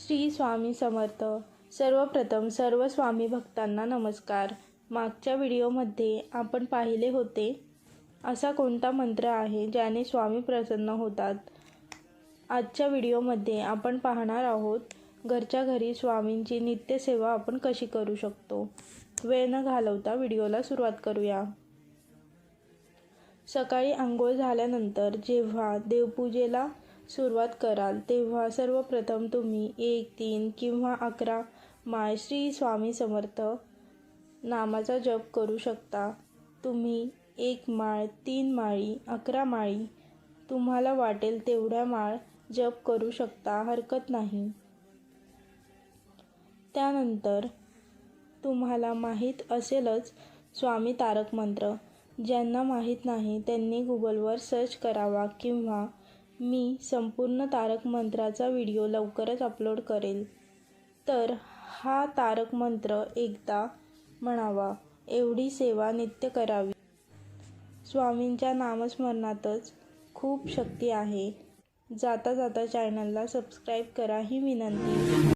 श्री स्वामी समर्थ. सर्वप्रथम सर्व स्वामी भक्तांना नमस्कार. मागच्या व्हिडिओमध्ये आपण पाहिले होते असा कोणता मंत्र आहे ज्याने स्वामी प्रसन्न होतात. आजच्या व्हिडिओमध्ये आपण पाहणार आहोत घरच्या घरी स्वामींची नित्यसेवा आपण कशी करू शकतो. वेळ न घालवता व्हिडिओला सुरुवात करूया. सकाळी आंघोळ झाल्यानंतर जेव्हा देवपूजेला सुरुवात कराल तेव्हा सर्वप्रथम तुम्ही 1, 3 किंवा 11 माळ श्री स्वामी समर्थ नामाचा जप करू शकता. तुम्ही 1 माळ, 3 माळी, 11 माळी तुम्हाला वाटेल तेवढ्या माळ जप करू शकता, हरकत नाही. त्यानंतर तुम्हाला माहीत असेलच स्वामी तारक मंत्र. ज्यांना माहीत नाही त्यांनी गुगलवर सर्च करावा किंवा मी संपूर्ण तारक मंत्राचा व्हिडिओ लवकरच अपलोड करेल. तर हा तारक मंत्र एकदा म्हणावा, एवढी सेवा नित्य करावी. स्वामींच्या नामस्मरणातच खूप शक्ती आहे. जाता जाता चॅनलला सबस्क्राईब करा ही विनंती.